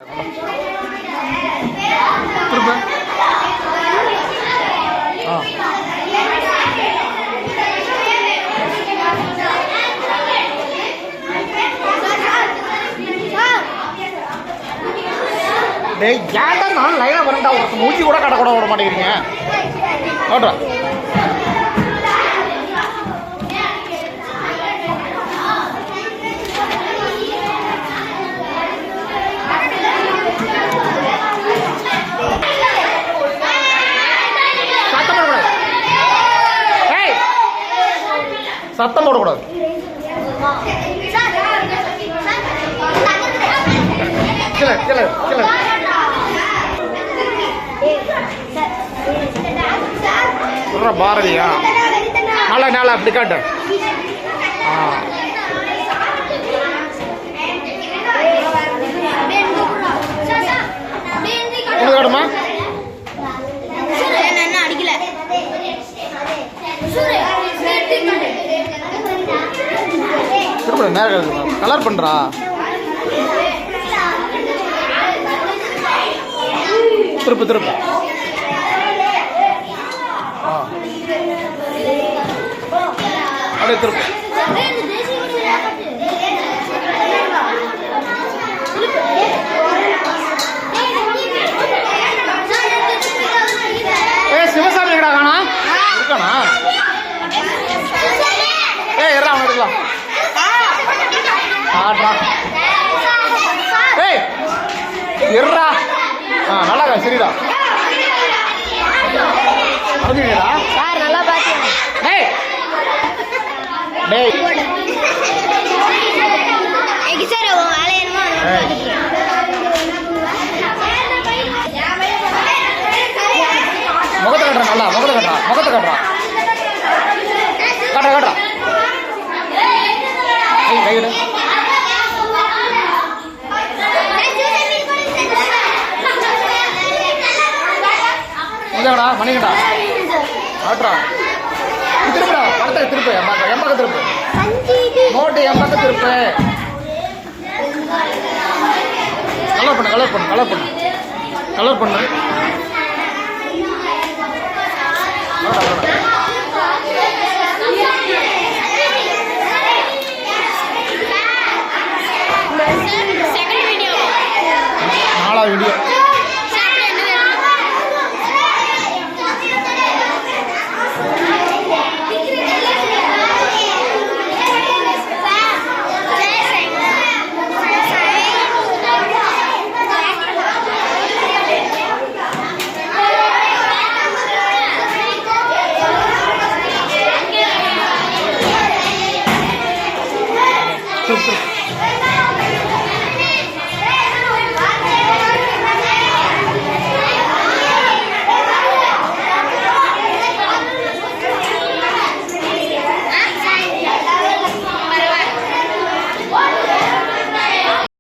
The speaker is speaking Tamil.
ஏன்டா நான் லைனாக வரேன்டா ஒரு மூச்சு கூட கடை கூட விட மாட்டேங்கிறீங்க ஓட்றா சத்தம் போடக்கூடாது கிள கிள கிள பாரதியா நாளா நாளா அப்படி காட்டு காட்டுமா நேரம் கலர் பண்றா திருப்பு திருப்பு அப்படியே திருப்பு சிவசாமி கடா காணா இருக்கானா எறா அவன் எடுக்கலாம் ஏய் எர்ரா நல்லா சரிடா அறிஞ்சுடா சார் நல்லா பாத்தீங்க டேய் டேய் ஏய் சார் உன் வேலை என்னமோ முகத்தை கட்டறா நல்லா முகத்தை கட்டறா காட்டா ஏய் கையிட இந்தடா மணிகடா ஆட்ரா திருப்புடா படத்தை திருப்பு எம்பக்க திருப்பு நோட்டு எம்பக்க திருப்பு கலர் பண்ணு நாளா வீடியோ